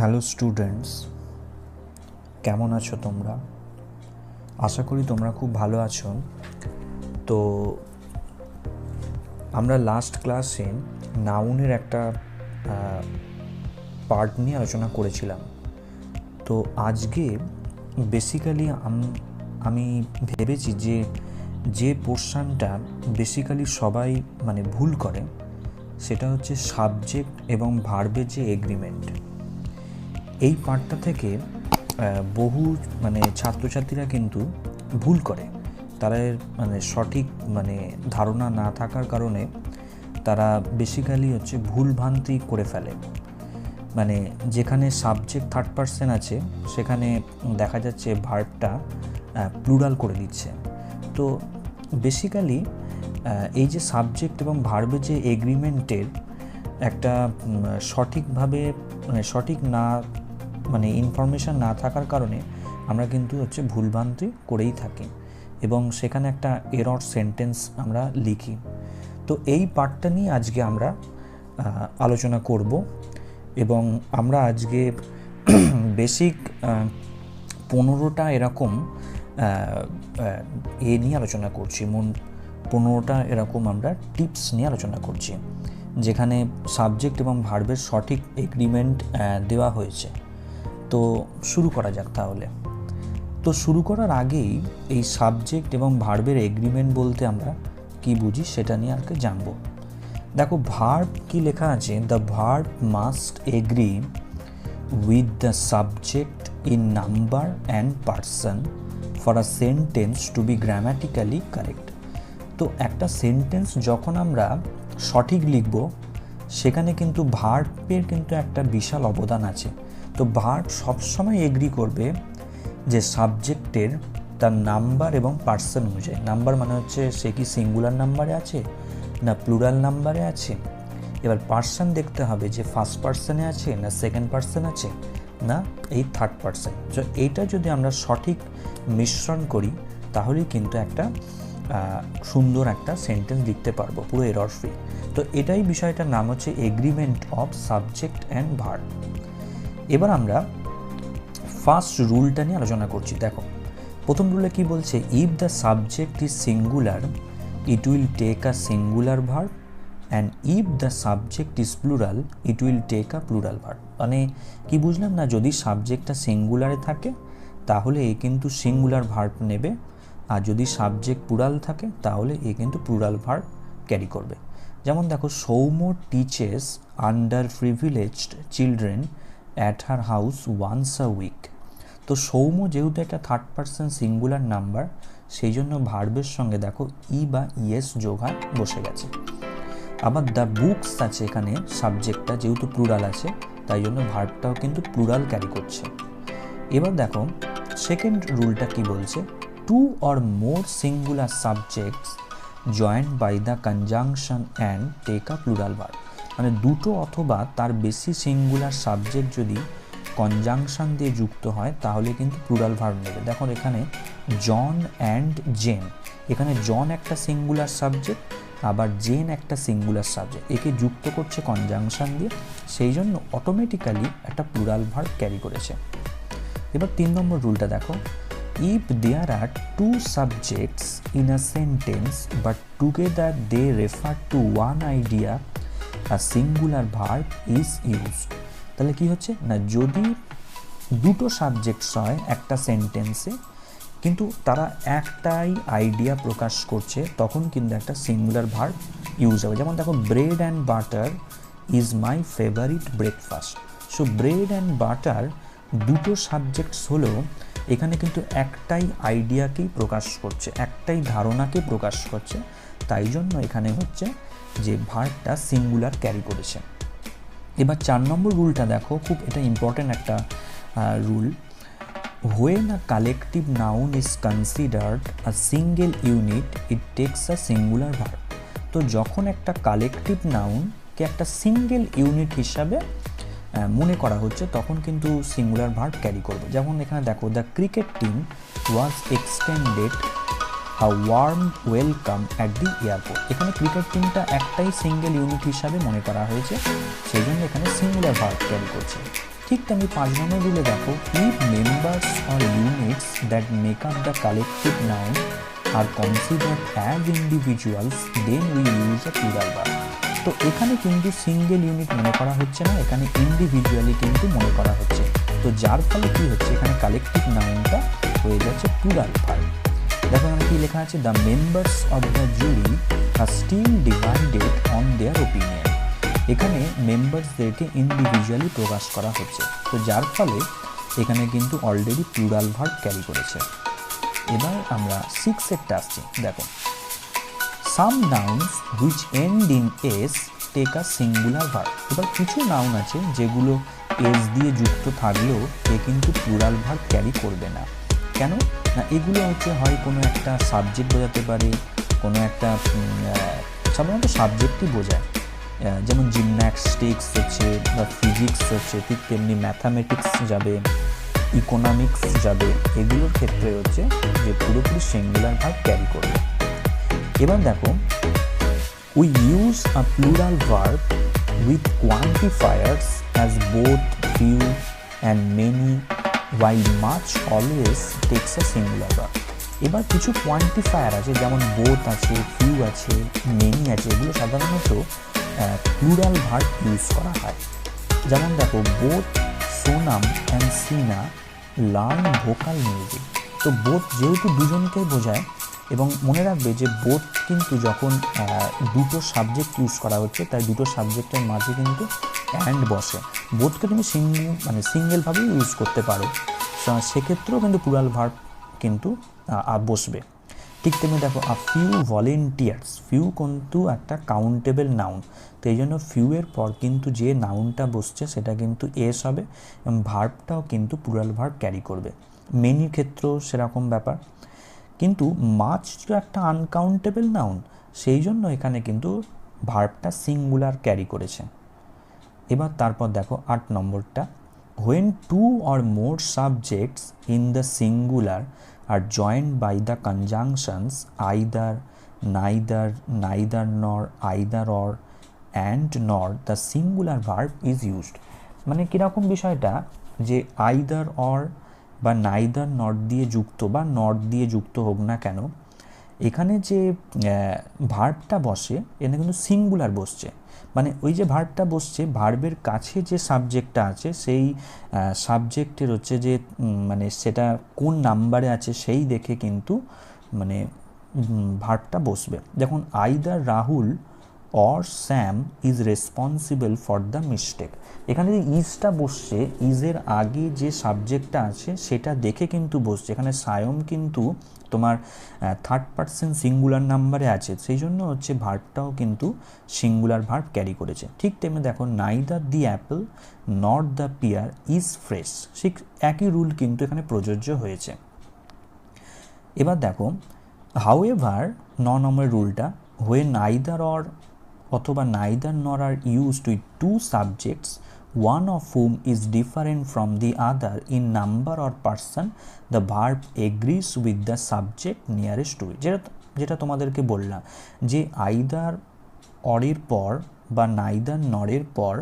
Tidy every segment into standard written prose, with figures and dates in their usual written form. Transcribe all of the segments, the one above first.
Hello students, কেমন আছো তোমরা? আশা করি তোমরা খুব ভালো আছো। তো আমরা লাস্ট ক্লাসে নাউনের একটা পার্ট নিয়ে আলোচনা করেছিলাম। তো আজকে বেসিক্যালি আমি ভেবেছি যে পোর্শনটা বেসিক্যালি সবাই ভুল করে, সেটা হচ্ছে সাবজেক্ট এবং ভার্বের যে এগ্রিমেন্ট। এই পার্টটা থেকে বহু ছাত্রছাত্রীরা কিন্তু ভুল করে। তারা সঠিক ধারণা না থাকার কারণে তারা বেসিক্যালি ভুলভ্রান্তি করে ফেলে। যেখানে সাবজেক্ট থার্ড পারসন আছে সেখানে দেখা যাচ্ছে ভার্বটা প্লুরাল করে দিচ্ছে। তো বেসিক্যালি এই যে সাবজেক্ট এবং ভার্বের যে এগ্রিমেন্টের একটা সঠিকভাবে সঠিক না ইনফরমেশান না থাকার কারণে আমরা কিন্তু ভুলভ্রান্তি করেই থাকি এবং সেখানে একটা এরর সেন্টেন্স আমরা লিখি। তো এই পার্টটা নিয়ে আজকে আমরা আলোচনা করব এবং আমরা আজকে বেসিক 15টা এরকম নিয়ে আলোচনা করছি। 15টা এরকম আমরা টিপস নিয়ে আলোচনা করছি, যেখানে সাবজেক্ট এবং ভার্বের সঠিক এগ্রিমেন্ট দেওয়া হয়েছে। তো শুরু করা যাক তাহলে। তো শুরু করার আগেই এই সাবজেক্ট এবং ভার্বের এগ্রিমেন্ট বলতে আমরা কি বুঝি সেটা নিয়ে আজকে জানবো। দেখো, ভার্ব কি লেখা আছে? The verb must agree with the subject in number and person for a sentence to be grammatically correct. তো একটা সেন্টেন্স যখন আমরা সঠিক লিখব সেখানে কিন্তু ভার্বের কিন্তু একটা বিশাল অবদান আছে। তো ভার্ব সবসময় এগ্রি করবে যে সাবজেক্টের তার নাম্বার এবং পার্সন অনুযায়ী। নাম্বার হচ্ছে সে কি সিঙ্গুলার নাম্বারে আছে না প্লুরাল নাম্বারে আছে। এবার পার্সন দেখতে হবে যে ফার্স্ট পার্সনে আছে না সেকেন্ড পার্সন আছে না এই থার্ড পার্সন। তো এইটা যদি আমরা সঠিক মিশ্রণ করি তাহলেই কিন্তু একটা সুন্দর একটা সেন্টেন্স লিখতে পারবো পুরো এরর ফ্রি। তো এটাই বিষয়টার নাম হচ্ছে agreement of subject and verb. এবার আমরা ফার্স্ট রুলটা নিয়ে আলোচনা করছি। দেখো, প্রথম রুলে কি বলছে? If the subject is singular it will take a singular verb and if the subject is plural it will take a plural verb. কি বুঝলাম না? যদি সাবজেক্টটা সিঙ্গুলারে থাকে তাহলে এ কিন্তু সিঙ্গুলার ভার্ব নেবে, আর যদি সাবজেক্ট প্লুরাল থাকে তাহলে এ কিন্তু প্লুরাল ভার্ব ক্যারি করবে। যেমন দেখো, Soumya teaches underprivileged children at her house once a week. তো সৌম্য যেহেতু একটা থার্ড পারসন সিঙ্গুলার নাম্বার, সেই জন্য ভার্বের সঙ্গে দেখো ই বা ইএস যোগ হয় বসে গেছে। আবার দ্য বুকস আছে, এখানে সাবজেক্টটা যেহেতু প্লুরাল আছে তাই জন্য ভার্বটাও কিন্তু প্লুরাল ক্যারি করছে। এবার দেখো সেকেন্ড রুলটা কি বলছে? Two or more singular subjects joined by the conjunction and take a plural verb. দুটো অথবা তার বেশি সিঙ্গুলার সাবজেক্ট যদি কনজাংশন দিয়ে যুক্ত হয় তাহলে কিন্তু প্লুরাল ভার্ব নেবে। দেখো এখানে জন অ্যান্ড জেন, এখানে জন একটা সিঙ্গুলার সাবজেক্ট আবার জেন একটা সিঙ্গুলার সাবজেক্ট, একে যুক্ত করছে কনজাংশন দিয়ে, সেই জন্য অটোমেটিক্যালি একটা প্লুরাল ভার্ব ক্যারি করেছে। এবার 3 নম্বর রুলটা দেখো, if there are two subjects in a sentence but together they refer to one idea a singular verb is used. তাহলে কি হচ্ছে না, যদি দুটো সাবজেক্টস হয় একটা সেন্টেন্সে কিন্তু তারা একটাই আইডিয়া প্রকাশ করছে, তখন কিন্তু একটা সিঙ্গুলার ভার্ব ইউজ হবে। যেমন দেখো, bread and butter is my favourite breakfast. So bread and butter দুটো সাবজেক্টস হলেও এখানে কিন্তু একটাই আইডিয়াকেই প্রকাশ করছে, একটাই ধারণাকে প্রকাশ করছে, তাই জন্য এখানে হচ্ছে যে ভার্বটা সিঙ্গুলার ক্যারি করেছে। এবার 4 নম্বর রুলটা দেখো, খুব এটা ইম্পর্টেন্ট একটা rule. When a collective noun is considered a single unit it takes a singular verb. তো যখন একটা কালেকটিভ নাউনকে একটা সিঙ্গেল ইউনিট হিসাবে মনে করা হচ্ছে তখন কিন্তু সিঙ্গুলার ভার্ব ক্যারি করবে। যেমন এখানে দেখো, the cricket team was extended a warm welcome at the airport. এখানে ক্রিকেট টিমটা একটাই সিঙ্গেল ইউনিট হিসাবে মনে করা হয়েছে, সেই জন্য এখানে সিঙ্গুলার ভার্ব ক্যারি করছে। ঠিক ঠিক তেমনি 5 নম্বর রুলে দেখো, if members or units that make up the collective noun are considered as individuals then we use a plural verb. তো এখানে কিন্তু সিঙ্গেল ইউনিট মনে করা হচ্ছে না, এখানে ইন্ডিভিজুয়ালি কিন্তু মনে করা হচ্ছে। তো যার ফলে কী হচ্ছে, এখানে কালেকটিভ নাউনটা হয়ে যাচ্ছে প্লুরাল ভার্ব। দেখো এখানে কী লেখা আছে, the members of the jury are still divided on their opinion. এখানে মেম্বার্সদেরকে ইন্ডিভিজুয়ালি প্রকাশ করা হচ্ছে, তো যার ফলে এখানে কিন্তু অলরেডি প্লুরাল ভার্ব ক্যারি করেছে। এবার আমরা 6 আসছি। দেখো, some nouns which end in S take a singular verb. এবার কিছু নাউন আছে যেগুলো এস দিয়ে যুক্ত থাকলেও এ কিন্তু প্লুরাল ভার্ব ক্যারি করবে না। কেন না, এগুলো হচ্ছে হয় কোনো একটা সাবজেক্ট বোঝাতে পারে, কোনো একটা সাধারণত সাবজেক্টই বোঝায়, যেমন জিমন্যাস্টিক্স হচ্ছে বা ফিজিক্স হচ্ছে, ঠিক তেমনি ম্যাথামেটিক্স যাবে, ইকোনমিক্স যাবে, এগুলোর ক্ষেত্রে হচ্ছে যে পুরোপুরি সিঙ্গুলার ভার্ব ক্যারি করবে। এবার দেখো, we use a plural verb with quantifiers as both, few and many, while much always takes a singular verb। এবার কিছু কোয়ান্টিফায়ার আছে, যেমন বোথ আছে, ফিউ আছে, মেনি আছে, এগুলো সাধারণত প্লুরাল ভার্ব ইউজ করা হয়। যেমন দেখো, both Sonam and Sina learn vocal music. তো বোথ যেহেতু দুজনকেই বোঝায়, এবং মনে রাখবে যে বোথ কিন্তু যখন দুটো সাবজেক্ট ইউজ করা হচ্ছে, তাই দুটো সাবজেক্টের মাঝে কিন্তু অ্যান্ড বসে। বোথকে তুমি সিঙ্গেলভাবেই ইউজ করতে পারো, সেক্ষেত্রেও কিন্তু প্লুরাল ভার্ব কিন্তু বসবে। ঠিক তেমনি দেখো, আ ফিউ ভলেন্টিয়ার্স, ফিউ কিন্তু একটা কাউন্টেবল নাউন, তো এই জন্য ফিউয়ের পর কিন্তু যে নাউনটা বসছে সেটা কিন্তু এস হবে, এবং ভার্বটাও কিন্তু প্লুরাল ভার্ব ক্যারি করবে। মেনির ক্ষেত্রেও সেরকম ব্যাপার, কিন্তু মাছ একটা আনকাউন্টেবল নাউন, সেই জন্য এখানে কিন্তু ভার্বটা সিঙ্গুলার ক্যারি করেছে। এবার তারপর দেখো 8 নম্বরটা, when 2 or more subjects in the singular are joined by the conjunctions either, neither, neither nor, either or, and nor, the singular verb is used। মানে কীরকম বিষয়টা, যে আইদার অর বা নাইদার নট দিয়ে যুক্ত বা নট দিয়ে যুক্ত হোক না কেন, এখানে যে ভার্বটা বসে এখানে কিন্তু সিঙ্গুলার বসছে। মানে ওই যে ভার্বটা বসছে, ভার্বের কাছে যে সাবজেক্টটা আছে সেই সাবজেক্টের হচ্ছে যে মানে সেটা কোন নাম্বারে আছে সেই দেখে কিন্তু মানে ভার্বটা বসবে। দেখুন, either Rahul or Sam is responsible for the mistake. এখানে যে ইজটা বসছে, ইজের আগে যে সাবজেক্টটা আছে সেটা দেখে কিন্তু বসছে। এখানে সায়ম কিন্তু তোমার 3rd পারসন সিঙ্গুলার নাম্বারে আছে, সেই জন্য হচ্ছে ভার্বটাও কিন্তু সিঙ্গুলার ভার্ব ক্যারি করেছে। ঠিক তেমনি দেখো, neither the apple not the pear is fresh, ঠিক একই রুল কিন্তু এখানে প্রযোজ্য হয়েছে। এবার দেখো, হাউএভার 9 নম্বরের রুলটা, হোয়েন নাইদার অর অথবা নাইদার নর are used with 2 subjects one of whom is different from the other in number or person, the verb agrees with the subject nearest to it। যেটা তোমাদেরকে বললাম, যে আইদার অরের পর বা neither নরের পর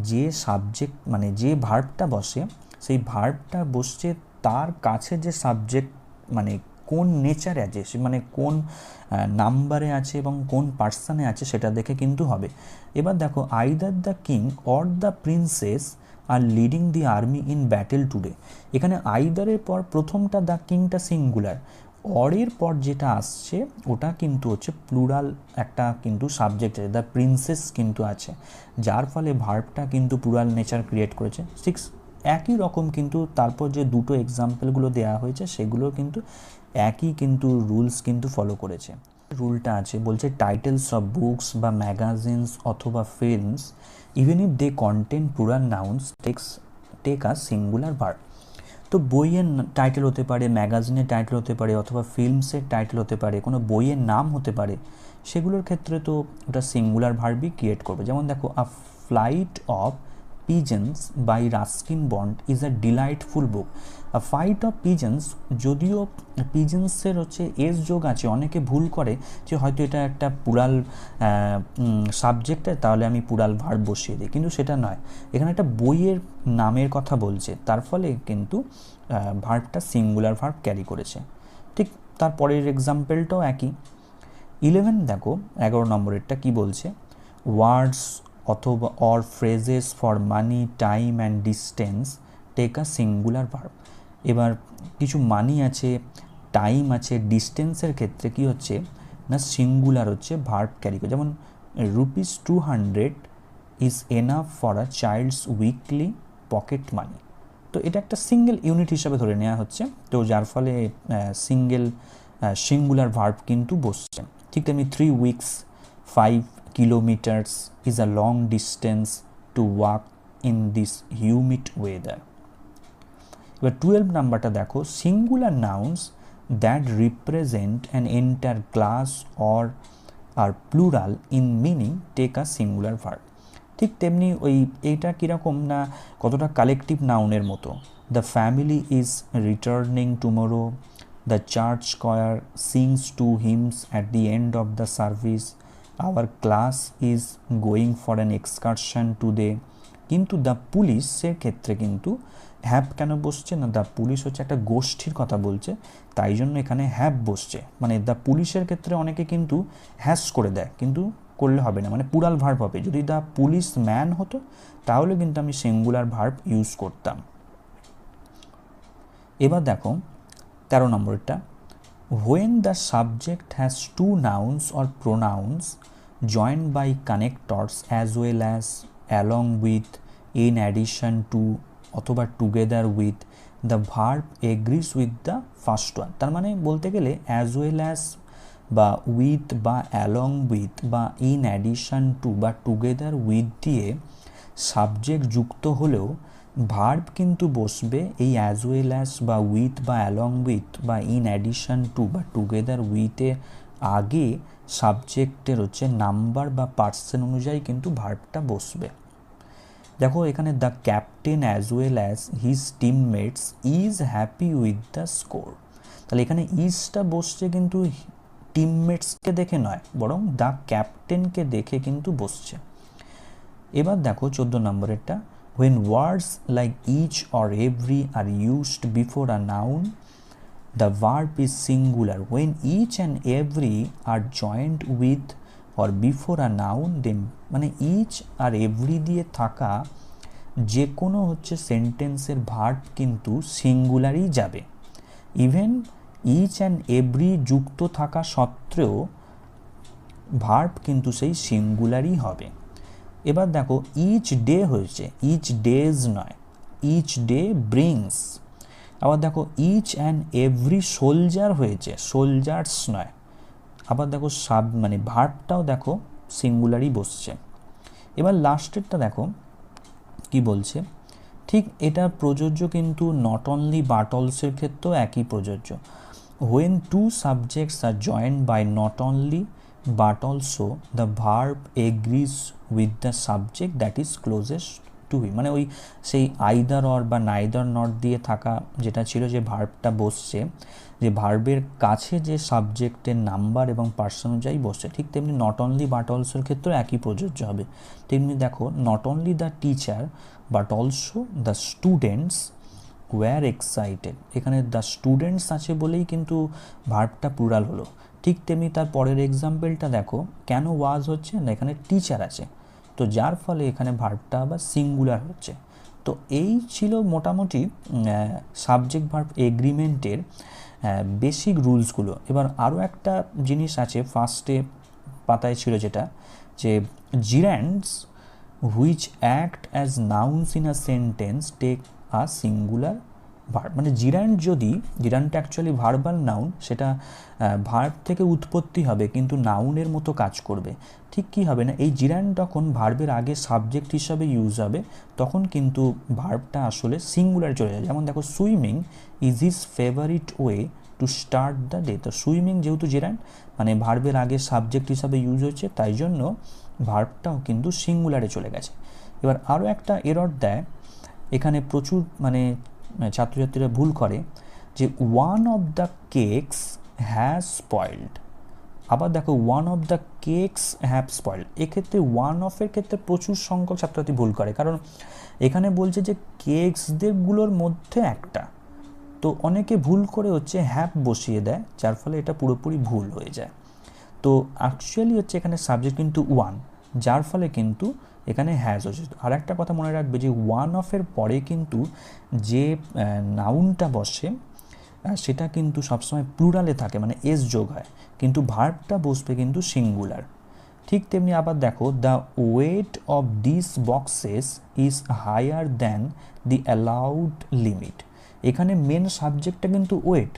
যে সাবজেক্ট মানে যে ভার্বটা বসে, সেই ভার্বটা বসছে তার কাছে যে সাবজেক্ট মানে কোন নেচারে আছে, মানে কোন নাম্বারে আছে এবং কোন পার্সনে আছে সেটা দেখে কিন্তু হবে। এবার দেখো, either the king or the princess R leading the army in battle today. এখানে আইদারের পর প্রথমটা দ্য কিংটা সিঙ্গুলার, অরের পর যেটা আসছে ওটা কিন্তু হচ্ছে প্লুরাল একটা কিন্তু সাবজেক্ট আছে, দ্য প্রিন্সেস কিন্তু আছে, যার ফলে ভার্বটা কিন্তু প্লুরাল নেচার ক্রিয়েট করেছে। 6 একই রকম কিন্তু তারপর যে দুটো এক্সাম্পলগুলো দেওয়া হয়েছে সেগুলো কিন্তু একই কিন্তু রুলস কিন্তু ফলো করেছে। রুলটা আছে, বলছে টাইটেলস অফ বুকস বা ম্যাগাজিনস অথবা films even if they contain plural nouns take a singular verb. তো বইয়ের টাইটেল হতে পারে, ম্যাগাজিনের টাইটেল হতে পারে, অথবা ফিল্মসের টাইটেল হতে পারে, কোনো বইয়ের নাম হতে পারে, সেগুলোর ক্ষেত্রে তো ওটা সিঙ্গুলার ভার্বই ক্রিয়েট করবে। যেমন দেখো, a flight of pigeons by Ruskin Bond is a delightful book. Flight of pigeons, যদিও পিজেন্সের হচ্ছে এস যোগ আছে, অনেকে ভুল করে যে হয়তো এটা একটা পুরাল সাবজেক্টে, তাহলে আমি পুরাল ভার্ব বসিয়ে দিই, কিন্তু সেটা নয়। এখানে একটা বইয়ের নামের কথা বলছে, তার ফলে কিন্তু ভার্বটা সিঙ্গুলার ভার্ব ক্যারি করেছে। ঠিক তারপরের এক্সাম্পলটাও একই। 11 দেখো 11 নম্বরেরটা কি বলছে, ওয়ার্ডস অথবা or phrases for money, time and distance take a singular verb. এবার কিছু মানি আছে, টাইম আছে, ডিস্টেন্সের ক্ষেত্রে কি হচ্ছে না সিঙ্গুলার হচ্ছে ভার্ব ক্যারি করে। যেমন ₹200 is enough for a child's weekly pocket money. তো এটা একটা সিঙ্গেল ইউনিট হিসাবে ধরে নেওয়া হচ্ছে, তো যার ফলে সিঙ্গুলার ভার্ব কিন্তু বসছে। ঠিক তেমনি 3 weeks 5 kilometers is a long distance to walk in this humid weather। এবার 12 নাম্বারটা দেখো, singular nouns that represent an entire class or are plural in meaning take a singular verb. ঠিক তেমনি এইটা কীরকম না কতটা কালেকটিভ নাউনের মতো। The family is returning tomorrow, the church choir sings 2 hymns at the end of the service, our class is going for an excursion today। কিন্তু দ্য পুলিশের ক্ষেত্রে কিন্তু হ্যাভ কেন বসছে না, দ্য পুলিশ হচ্ছে একটা গোষ্ঠীর কথা বলছে, তাই জন্য এখানে হ্যাভ বসছে। মানে দ্য পুলিশের ক্ষেত্রে অনেকে কিন্তু হ্যাজ করে দেয়, কিন্তু করলে হবে না, মানে পুরাল ভার্ব হবে। যদি দ্য পুলিশ ম্যান হতো তাহলে কিন্তু আমি সিঙ্গুলার ভার্ব ইউজ করতাম। এবার দেখো 13 নম্বরটা, when the subject has 2 nouns or pronouns joined by connectors as well as, along with, in addition to অথবা together with, the verb agrees with the first one। তার মানে বলতে গেলে as well as বা with বা along with বা in addition to বা together with দিয়ে সাবজেক্ট যুক্ত হলেও ভার্ব কিন্তু বসবে এই অ্যাজ ওয়েল অ্যাজ বা উইথ বা অ্যালং উইথ বা ইন অ্যাডিশন টু বা টুগেদার উইথের আগে সাবজেক্টের হচ্ছে নাম্বার বা পার্সন অনুযায়ী কিন্তু ভার্বটা বসবে। দেখো এখানে the captain as well as his teammates is happy with the score. তাহলে এখানে ইজটা বসছে কিন্তু টিমমেটসকে দেখে নয়, বরং দ্য ক্যাপ্টেনকে দেখে কিন্তু বসছে। এবার দেখো 14 নম্বরেরটা, when words like each or every are used before a noun, the verb is singular. When each and every are joined with or before a noun, then মানে each আর every দিয়ে থাকা যে কোনো হচ্ছে সেন্টেন্সের ভার্ব কিন্তু সিঙ্গুলারই যাবে। ইভেন each and every যুক্ত থাকা সত্ত্বেও ভার্ব কিন্তু সেই সিঙ্গুলারই হবে। এবার দেখো ইচ ডে হয়েছে, ইচ ডেজ নয়, ইচ ডে ব্রিংস। আবার দেখো ইচ অ্যান্ড এভরি সোলজার হয়েছে, সোলজার্স নয়। আবার দেখো মানে ভার্বটাও দেখো সিঙ্গুলারই বসছে। এবার লাস্টেরটা দেখো কি বলছে, ঠিক এটা প্রযোজ্য কিন্তু নট অনলি বাট অলসোর ক্ষেত্রেও একই প্রযোজ্য। when 2 subjects are joined by not only but also the verb agrees with the subject that is closest to him। মানে ওই সেই আইদার অর বা নাইদার নট দিয়ে থাকা যেটা ছিল, যে ভার্বটা বসছে, যে ভার্বের কাছে যে সাবজেক্টের নাম্বার এবং পার্সন অনুযায়ী বসছে, ঠিক তেমনি নট অনলি বাট অলসোর ক্ষেত্রেও একই প্রযোজ্য হবে। তেমনি দেখো not only the teacher but also the students were excited. এখানে দ্য স্টুডেন্টস আছে বলেই কিন্তু ভার্বটা প্লুরাল হলো। ঠিক তেমনি তার পরের এক্সাম্পলটা দেখো, কেন ওয়াজ হচ্ছে না, এখানে টিচার আছে, তো যার ফলে এখানে ভার্বটা আবার সিঙ্গুলার হচ্ছে। তো এই ছিল মোটামুটি সাবজেক্ট ভার্ব এগ্রিমেন্টের বেসিক রুলসগুলো। এবার আরও একটা জিনিস আছে, ফার্স্টে পাতায় ছিল যেটা, যে gerunds which act as nouns in a sentence take a singular verb. মানে জিরান্ডটা অ্যাকচুয়ালি ভার্বাল নাউন, সেটা ভার্ব থেকে উৎপত্তি হবে কিন্তু নাউনের মতো কাজ করবে। ঠিক কী হবে না, এই জিরান্ড যখন ভার্বের আগে সাবজেক্ট হিসাবে ইউজ হবে তখন কিন্তু ভার্বটা আসলে সিঙ্গুলার চলে যায়। যেমন দেখো swimming is his favourite way to start the day. তো সুইমিং যেহেতু জিরান্ড, মানে ভার্বের আগে সাবজেক্ট হিসাবে ইউজ হচ্ছে, তাই জন্য ভার্বটাও কিন্তু সিঙ্গুলারে চলে গেছে। এবার আরও একটা এরর দেয়, এখানে প্রচুর মানে ছাত্রছাত্রীরা ভুল করে যে one of the cakes has spoiled. আবার দেখো one of the cakes have spoiled, এক্ষেত্রে ওয়ান অফের ক্ষেত্রে প্রচুর সংখ্যক ছাত্রছাত্রী ভুল করে, কারণ এখানে বলছে যে কেকসগুলোর মধ্যে একটা, তো অনেকে ভুল করে হচ্ছে হ্যাভ বসিয়ে দেয়, যার ফলে এটা পুরোপুরি ভুল হয়ে যায়। তো অ্যাকচুয়ালি হচ্ছে এখানে সাবজেক্ট কিন্তু ওয়ান, যার ফলে কিন্তু এখানে হ্যাজ হচ্ছে। আর একটা কথা মনে রাখবে যে ওয়ান অফের পরে কিন্তু যে নাউনটা বসে সেটা কিন্তু সবসময় প্লুরালে থাকে, মানে এস যোগ হয়, কিন্তু ভার্বটা বসবে কিন্তু সিঙ্গুলার। ঠিক তেমনি আবার দেখো the weight of this boxes is higher than the allowed limit, এখানে মেন সাবজেক্টটা কিন্তু ওয়েট,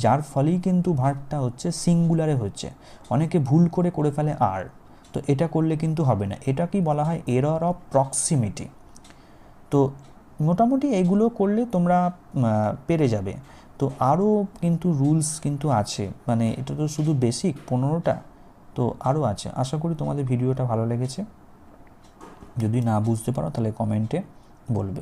যার ফলেই কিন্তু ভার্বটা হচ্ছে সিঙ্গুলারে হচ্ছে। অনেকে ভুল করে ফেলে আর, তো এটা করলে কিন্তু হবে না, এটাকেই বলা হয় এরর অফ প্রক্সিমিটি। তো মোটামুটি এগুলো করলে তোমরা পেরে যাবে। তো আরও কিন্তু রুলস কিন্তু আছে, মানে এটা তো শুধু বেসিক 15টা, তো আরও আছে। আশা করি তোমাদের ভিডিওটা ভালো লেগেছে। যদি না বুঝতে পারো তাহলে কমেন্টে বলবে।